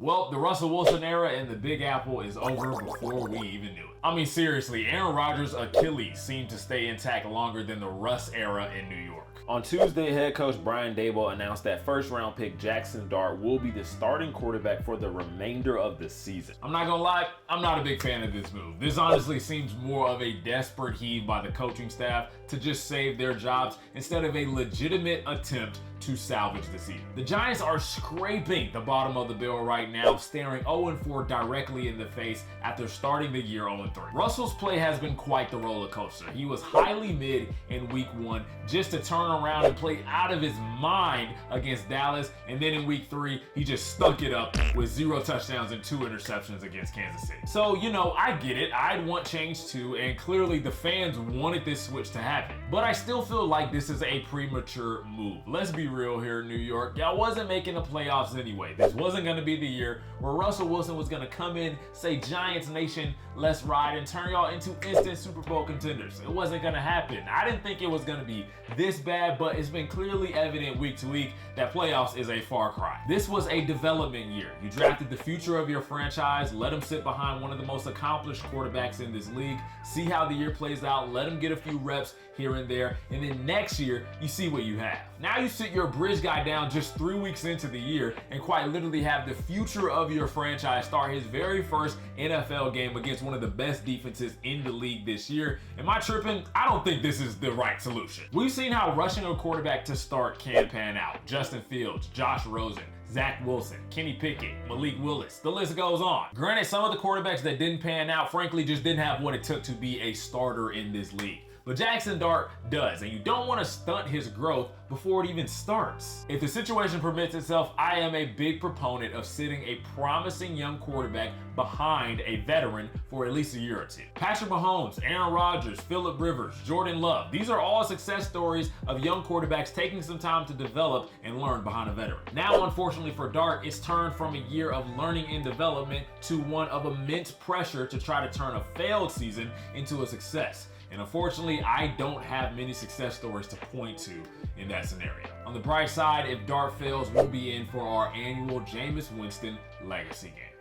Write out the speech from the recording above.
Well, the Russell Wilson era in the Big Apple is over before we even knew it. I mean, seriously, Aaron Rodgers' Achilles seemed to stay intact longer than the Russ era in New York. On Tuesday, head coach Brian Daboll announced that first-round pick Jaxson Dart will be the starting quarterback for the remainder of the season. I'm not gonna lie, I'm not a big fan of this move. This honestly seems more of a desperate heave by the coaching staff to just save their jobs instead of a legitimate attempt to salvage the season. The Giants are scraping the bottom of the barrel right now, staring 0-4 directly in the face after starting the year 0-3. Russell's play has been quite the roller coaster. He was highly mid in week 1 just to turn around and play out of his mind against Dallas, and then in week 3 he just stunk it up with 0 touchdowns and 2 interceptions against Kansas City. So, you know, I get it. I'd want change too, and clearly the fans wanted this switch to happen. But I still feel like this is a premature move. Let's be real here in New York. Y'all wasn't making the playoffs anyway. This wasn't going to be the year where Russell Wilson was going to come in, say Giants Nation, let's ride, and turn y'all into instant Super Bowl contenders. It wasn't going to happen. I didn't think it was going to be this bad, but it's been clearly evident week to week that playoffs is a far cry. This was a development year. You drafted the future of your franchise, let him sit behind one of the most accomplished quarterbacks in this league, see how the year plays out, let him get a few reps here and there, and then next year, you see what you have. Now you sit your bridge guy down just 3 weeks into the year and quite literally have the future of your franchise start his very first NFL game against one of the best defenses in the league this year. Am I tripping? I don't think this is the right solution. We've seen how rushing a quarterback to start can pan out. Justin Fields, Josh Rosen, Zach Wilson, Kenny Pickett, Malik Willis, the list goes on. Granted, some of the quarterbacks that didn't pan out, frankly, just didn't have what it took to be a starter in this league. But Jaxson Dart does, and you don't want to stunt his growth before it even starts. If the situation permits itself, I am a big proponent of sitting a promising young quarterback behind a veteran for at least a year or two. Patrick Mahomes, Aaron Rodgers, Phillip Rivers, Jordan Love, these are all success stories of young quarterbacks taking some time to develop and learn behind a veteran. Now, unfortunately for Dart, it's turned from a year of learning and development to one of immense pressure to try to turn a failed season into a success. And unfortunately, I don't have many success stories to point to in that scenario. On the bright side, if Dart fails, we'll be in for our annual Jameis Winston legacy game.